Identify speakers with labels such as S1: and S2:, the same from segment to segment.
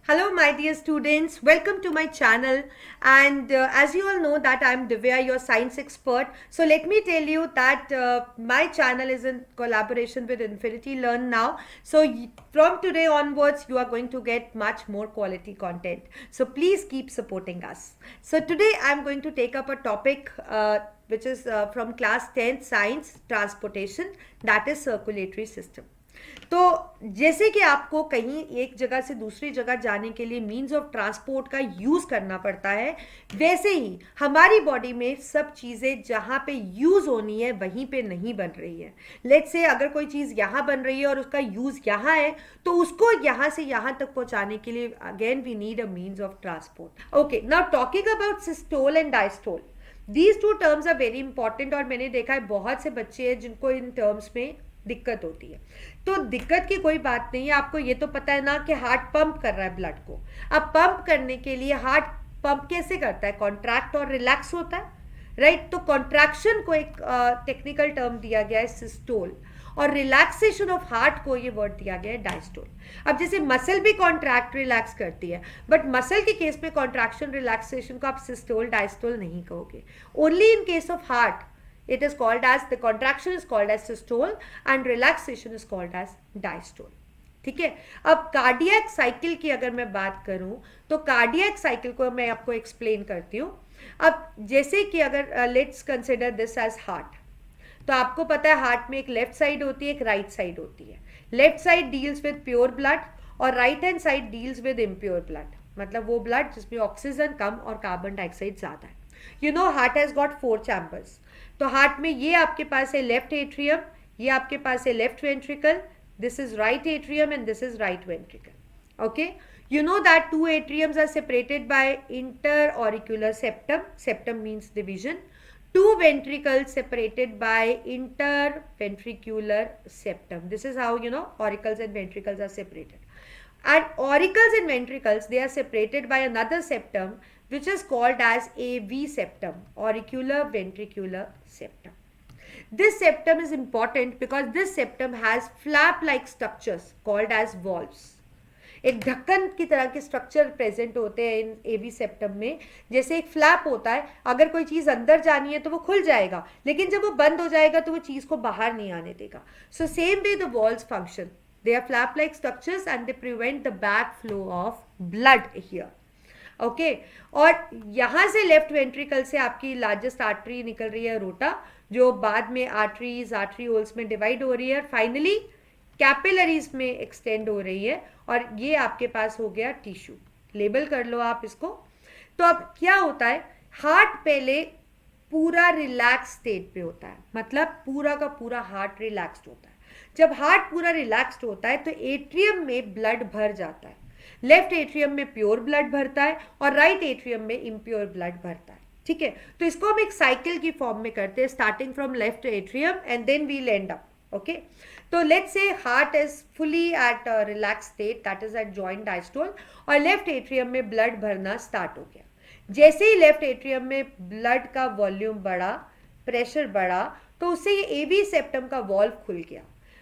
S1: Hello, my dear students. Welcome to my channel. And as you all know that I'm Divya, your science expert. So let me tell you that my channel is in collaboration with Infinity Learn now. So from today onwards, you are going to get much more quality content. So please keep supporting us. So today I'm going to take up a topic which is from class 10th science transportation, that is circulatory system. तो जैसे कि आपको कहीं एक जगह से दूसरी जगह जाने के लिए मीन्स ऑफ ट्रांसपोर्ट का यूज़ करना पड़ता है, वैसे ही हमारी बॉडी में सब चीज़ें जहाँ पे यूज़ होनी है वहीं पे नहीं बन रही है. लेट्स से अगर कोई चीज़ यहाँ बन रही है और उसका यूज़ यहाँ है, तो उसको यहाँ से यहाँ तक पहुँचाने के लिए again we need a means of transport. Okay, now talking about systole and diastole, these two terms are very important. और मैंने देखा है बहुत से बच्चे हैं जिनको इन टर्म्स में दिक्कत होती है. तो दिक्कत की कोई बात नहीं है. आपको ये तो पता है ना कि हार्ट पंप कर रहा है ब्लड को. अब पंप करने के लिए हार्ट पंप कैसे करता है? कॉन्ट्रैक्ट और रिलैक्स होता है, राइट? तो कॉन्ट्रैक्शन को एक टेक्निकल टर्म दिया गया है सिस्टोल, और रिलैक्सेशन ऑफ हार्ट को ये वर्ड दिया गया है डायस्टोल. अब जैसे मसल भी कॉन्ट्रैक्ट रिलैक्स करती है, बट मसल के केस में कॉन्ट्रैक्शन रिलैक्सेशन को आप सिस्टोल डायस्टोल नहीं कहोगे. Only in case of heart it is called as, the contraction is called as systole and relaxation is called as diastole. ठीक है. अब कार्डियक साइकिल की अगर मैं बात करूं तो कार्डियक साइकिल को मैं आपको एक्सप्लेन करती हूं. अब जैसे कि अगर let's consider this as heart, तो आपको पता है हार्ट में एक लेफ्ट साइड होती है, एक राइट साइड होती है. Left side deals with pure blood और right hand side deals with impure blood, मतलब वो ब्लड जिसमें ऑक्सीजन कम और कार्बन डाइऑक्साइड ज़्यादा है. You know heart has got 4 chambers. तो हार्ट में ये आपके पास है लेफ्ट एट्रियम, ये आपके पास है left ventricle, this is right atrium and this is right ventricle. Okay, you know that two atriums are separated by interauricular septum. Septum means division. Two ventricles separated by interventricular septum. This is how auricles and ventricles are separated. And auricles and ventricles, they are separated by another septum which is called as AV septum, auricular ventricular septum. This septum is important because this septum has flap-like structures called as valves. एक ढक्कन की तरह के structure present होते हैं इन एवी septum में. जैसे एक फ्लैप होता है, अगर कोई चीज़ अंदर जानी है तो वो खुल जाएगा, लेकिन जब वो बंद हो जाएगा तो वो चीज़ को बाहर नहीं आने देगा. So same way the walls function, they are flap like structures and they prevent the backflow of blood here. Okay, और यहाँ से लेफ्ट वेंट्रिकल से आपकी लार्जेस्ट आर्टरी निकल रही है रोटा, जो बाद में आर्टरीज आर्टरीओल्स में डिवाइड हो रही है, फाइनली कैपिलरीज में एक्सटेंड हो रही है, और ये आपके पास हो गया टिश्यू. लेबल कर लो आप इसको. तो अब क्या होता है, हार्ट पहले पूरा रिलैक्स स्टेट पे होता है, मतलब पूरा का पूरा हार्ट रिलैक्स्ड होता है. जब हार्ट पूरा रिलैक्स्ड होता है तो एट्रियम में ब्लड भर जाता है. लेफ्ट एट्रियम में प्योर ब्लड भरता है और राइट एट्रियम में इम्प्योर ब्लड भरता है. ठीक है, तो इसको हम एक साइकिल की फॉर्म में करते हैं, starting from left atrium and then will end up. Okay, तो let's say heart is fully at relax state, that is at joint diastole, और लेफ्ट एट्रियम में ब्लड भरना स्टार्ट हो गया. जैसे ही लेफ्ट एट्रियम में ब्लड का वॉल्यूम बढ़ा, प्रेशर बढ़ा, तो उससे ये एवी सेप्टम का वॉल्व खुल गया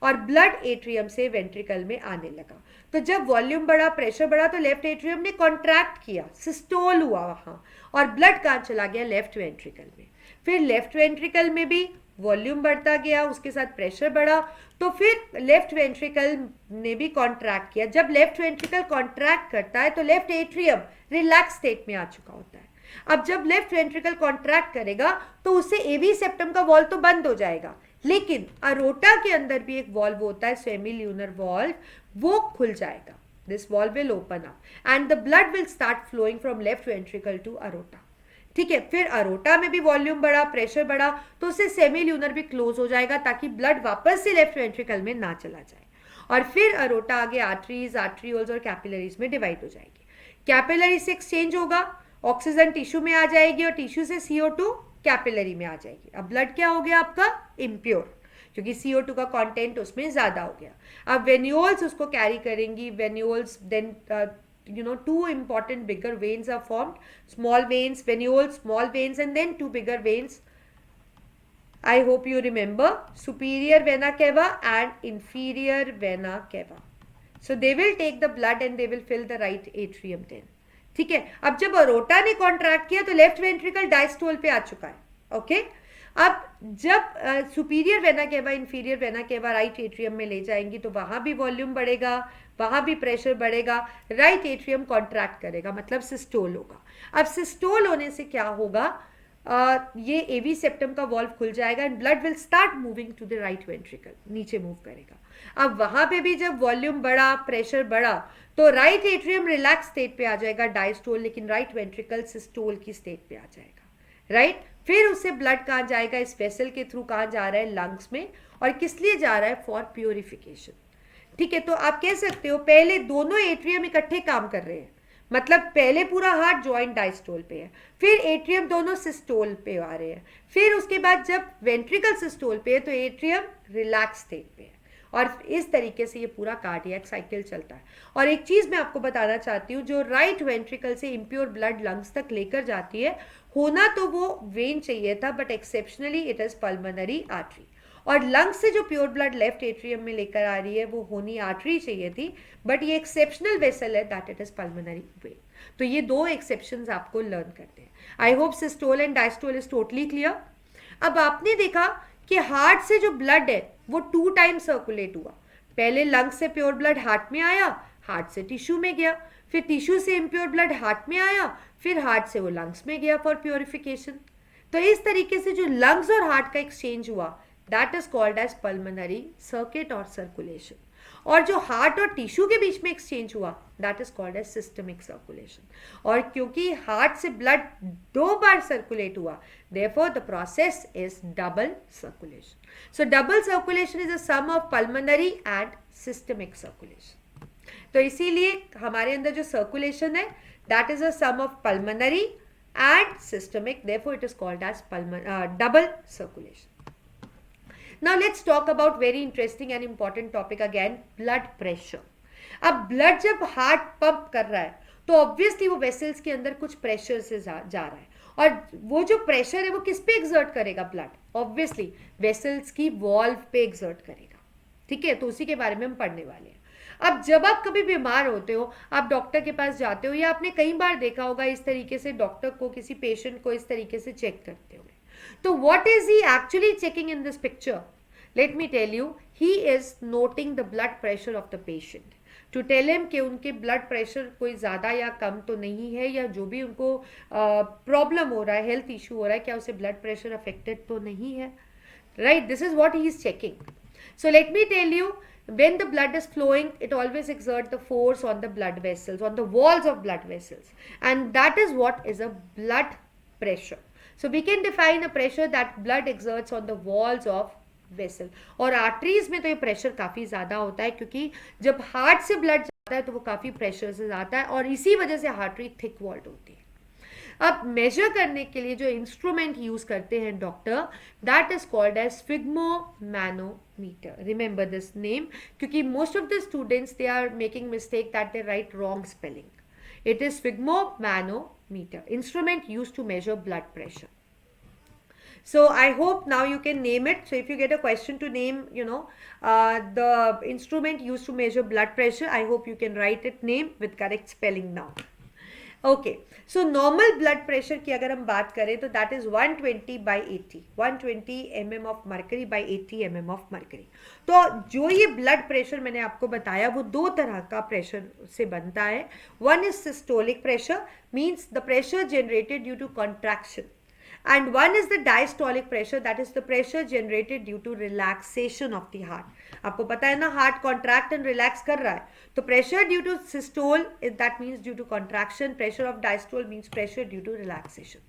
S1: और ब्लड एट्रियम से वेंट्रिकल में आने लगा. तो जब वॉल्यूम बढ़ा, प्रेशर बढ़ा, तो लेफ्ट एट्रियम ने कॉन्ट्रैक्ट किया, सिस्टोल हुआ वहाँ, और ब्लड कहाँ चला गया? लेफ्ट वेंट्रिकल में. फिर लेफ्ट वेंट्रिकल में भी वॉल्यूम बढ़ता गया, उसके साथ प्रेशर बढ़ा, तो फिर लेफ्ट वेंट्रिकल ने भी कॉन्ट्रैक्ट किया. जब लेफ्ट वेंट्रिकल कॉन्ट्रैक्ट करता है तो लेफ्ट एट्रियम रिलैक्स स्टेट में आ चुका होता है. अब जब लेफ्ट वेंट्रिकल कॉन्ट्रैक्ट करेगा तो उससे एवी सेप्टम का वॉल्व तो बंद हो जाएगा, लेकिन अरोटा के अंदर भी एक वॉल्व होता है, सेमील्यूनर वॉल्व, वो खुल जाएगा. This valve will open up and the blood will start flowing from left ventricle to aorta. ठीक है, फिर अरोटा में भी वॉल्यूम बढ़ा, प्रेशर बढ़ा, तो उससे सेमील्यूनर भी क्लोज हो जाएगा ताकि ब्लड वापस से लेफ्ट वेंट्रिकल में ना चला जाए. और फिर अरोटा आगे आर्टरीज, आर्टरीओल्स और कैपिलरीज में डिवाइड हो जाएगी. कैपिलरी से एक्सचेंज होगा, ऑक्सीजन टिश्यू में आ जाएगी और टिश्यू से CO2 कैपिलरी में आ जाएगी. अब ब्लड क्या हो गया आपका? इम्प्योर, क्योंकि CO2 का कंटेंट उसमें ज़्यादा हो गया. अब वेन्यूल्स उसको कैरी करेंगी. Venules then two important bigger veins are formed, small veins, venules, small veins, and then two bigger veins. I hope you remember, superior vena cava and inferior vena cava. So they will take the blood and they will fill the right atrium then. ठीक है, अब जब aorta ने contract किया तो left ventricle diastole पे आ चुका है. ओके, अब जब superior vena cava inferior vena cava right atrium में ले जाएंगी तो वहां भी वॉल्यूम बढ़ेगा, वहां भी प्रेशर बढ़ेगा, राइट एट्रियम कॉन्ट्रैक्ट करेगा, मतलब सिस्टोल होगा. अब सिस्टोल होने से क्या होगा, ये एवी सेप्टम का वॉल्व खुल जाएगा and blood will start moving to the right ventricle, नीचे मूव करेगा. अब वहां पे भी जब वॉल्यूम बढ़ा, प्रेशर बढ़ा, तो राइट एट्रियम रिलैक्स स्टेट पे आ जाएगा डायस्टोल, लेकिन राइट वेंट्रिकल सिस्टोल की स्टेट पे आ जाएगा. राइट, फिर उससे ब्लड कहाँ जाएगा, इस वेसल के थ्रू कहाँ जा रहा है, लंग्स में. और किस लिए जा रहा है, फॉर प्योरिफिकेशन. ठीक है, तो आप कह सकते हो पहले दोनों एट्रियम इकट्ठे काम कर रहे हैं, मतलब पहले पूरा हार्ट जॉइंट डायस्टोल पे है, फिर एट्रियम दोनों सिस्टोल पे आ रहे हैं, फिर उसके बाद जब वेंट्रिकल सिस्टोल पे है तो एट्रियम रिलैक्स स्टेट पे है. और इस तरीके से ये पूरा कार्डियक साइकिल चलता है. और एक चीज मैं आपको बताना चाहती हूँ, जो राइट वेंट्रिकल से इम्प्योर ब्लड लंग्स तक लेकर जाती है, होना तो वो वेन चाहिए था, but exceptionally it is pulmonary artery. और लंग्स से जो प्योर ब्लड लेफ्ट एट्रियम में लेकर आ रही है वो होनी आर्टरी चाहिए थी, बट ये एक्सेप्शनल वेसल है, that it is pulmonary vein. तो ये दो एक्सेप्शंस आपको लर्न करते हैं. I hope systole and diastole is totally clear. अब आपने देखा कि हार्ट से जो ब्लड है वो 2 टाइम्स सर्कुलेट हुआ. पहले लंग्स से प्योर ब्लड हार्ट में आया, हार्ट से टिश्यू में गया, फिर टिश्यू से इम्प्योर ब्लड हार्ट में आया, फिर हार्ट से वो लंग्स में गया फॉर प्योरिफिकेशन. तो इस तरीके से जो लंग्स और हार्ट का एक्सचेंज हुआ, that is called as pulmonary circuit और सर्कुलेशन. और जो हार्ट और टिश्यू के बीच में एक्सचेंज हुआ, that is called as systemic circulation. और क्योंकि हार्ट से ब्लड 2 बार सर्कुलेट हुआ, therefore the process is double circulation. So double circulation is a sum of pulmonary and systemic circulation. तो इसीलिए हमारे अंदर जो सर्कुलेशन है, that is a sum of pulmonary and systemic, therefore it is called as double circulation. Now let's talk about very interesting and important topic again, blood pressure. अब blood जब heart pump कर रहा है तो obviously वो vessels के अंदर कुछ प्रेशर से जा रहा है, और वो जो प्रेशर है वो किस पे एग्जर्ट करेगा, ब्लड ऑब्वियसली वेसल्स की वॉल्व पे एग्जर्ट करेगा. ठीक है, तो उसी के बारे में हम पढ़ने वाले हैं. अब जब आप कभी बीमार होते हो, आप डॉक्टर के पास जाते हो, या आपने कई बार देखा होगा इस तरीके से डॉक्टर को किसी पेशेंट को इस तरीके से चेक करते हुए. तो what is he actually checking in this picture? Let me tell you, he is noting the blood pressure of the patient to tell him कि उनके ब्लड प्रेशर कोई ज़्यादा या कम तो नहीं है, या जो भी उनको प्रॉब्लम हो रहा है, हेल्थ इशू हो रहा है, क्या उसे ब्लड प्रेशर अफेक्टेड तो नहीं है. Right, this is what he is checking. So let me tell you, when the blood is flowing, it always exerts the force on the blood vessels, on the walls of blood vessels, and that is what is a blood pressure. So we can define a pressure that blood exerts on the walls of vessel. और arteries में तो ये pressure काफ़ी ज़्यादा होता है, क्योंकि जब हार्ट से ब्लड जाता है तो वो काफ़ी प्रेशर से जाता है, और इसी वजह से आर्टरी थिक वॉल्ड होती है. अब मेजर करने के लिए जो इंस्ट्रूमेंट यूज करते हैं doctor, that is called as sphygmomanometer. Remember this name, क्योंकि most of the students they are making mistake that they write wrong spelling. It is sphygmomanometer, instrument use to measure blood pressure. So I hope now you can name it. So if you get a question to name, the instrument used to measure blood pressure, I hope you can write it name with correct spelling now. Okay, so normal blood pressure की अगर हम बात करें तो that is 120/80, 120 mm of mercury by 80 mm of mercury. तो जो ये blood pressure मैंने आपको बताया वो 2 तरह का pressure से बनता है. One is systolic pressure, means the pressure generated due to contraction. And one is the diastolic pressure, that is the pressure generated due to relaxation of the heart. आपको पता है ना, हार्ट कॉन्ट्रैक्ट एंड रिलैक्स कर रहा है, तो pressure due to systole, that means due to contraction. Pressure of diastole means pressure due to relaxation.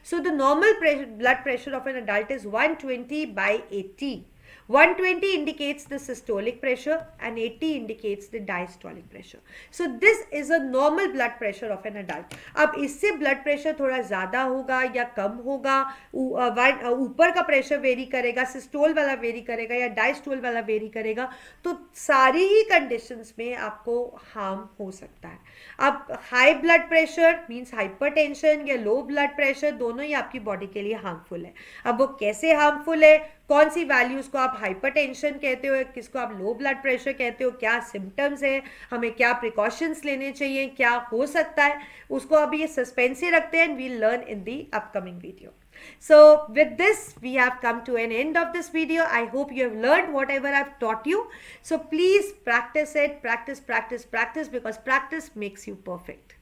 S1: So the normal blood pressure of an adult is 120/80. 120 indicates the systolic pressure and 80 indicates the diastolic pressure. So this is a normal blood pressure of an adult. अब इससे blood pressure थोड़ा ज़्यादा होगा या कम होगा, ऊपर का pressure very करेगा, सिस्टोल वाला वेरी करेगा या डायस्टोल वाला वेरी करेगा, तो सारी ही कंडीशंस में आपको हार्म हो सकता है. अब high blood pressure means hypertension या लो ब्लड प्रेशर, दोनों ही आपकी बॉडी के लिए हार्मफुल है. अब वो कैसे हार्मफुल है, कौन सी वैल्यूज़ को आप हाइपरटेंशन कहते हो, किसको आप लो ब्लड प्रेशर कहते हो, क्या सिम्टम्स है, हमें क्या प्रिकॉशंस लेने चाहिए, क्या हो सकता है, उसको अभी ये सस्पेंस ही रखते हैं, and we'll learn in the upcoming video. So with this we have come to an end of this video. I hope you have learned whatever I've taught you. So please practice it, practice, practice, practice, because practice makes you perfect.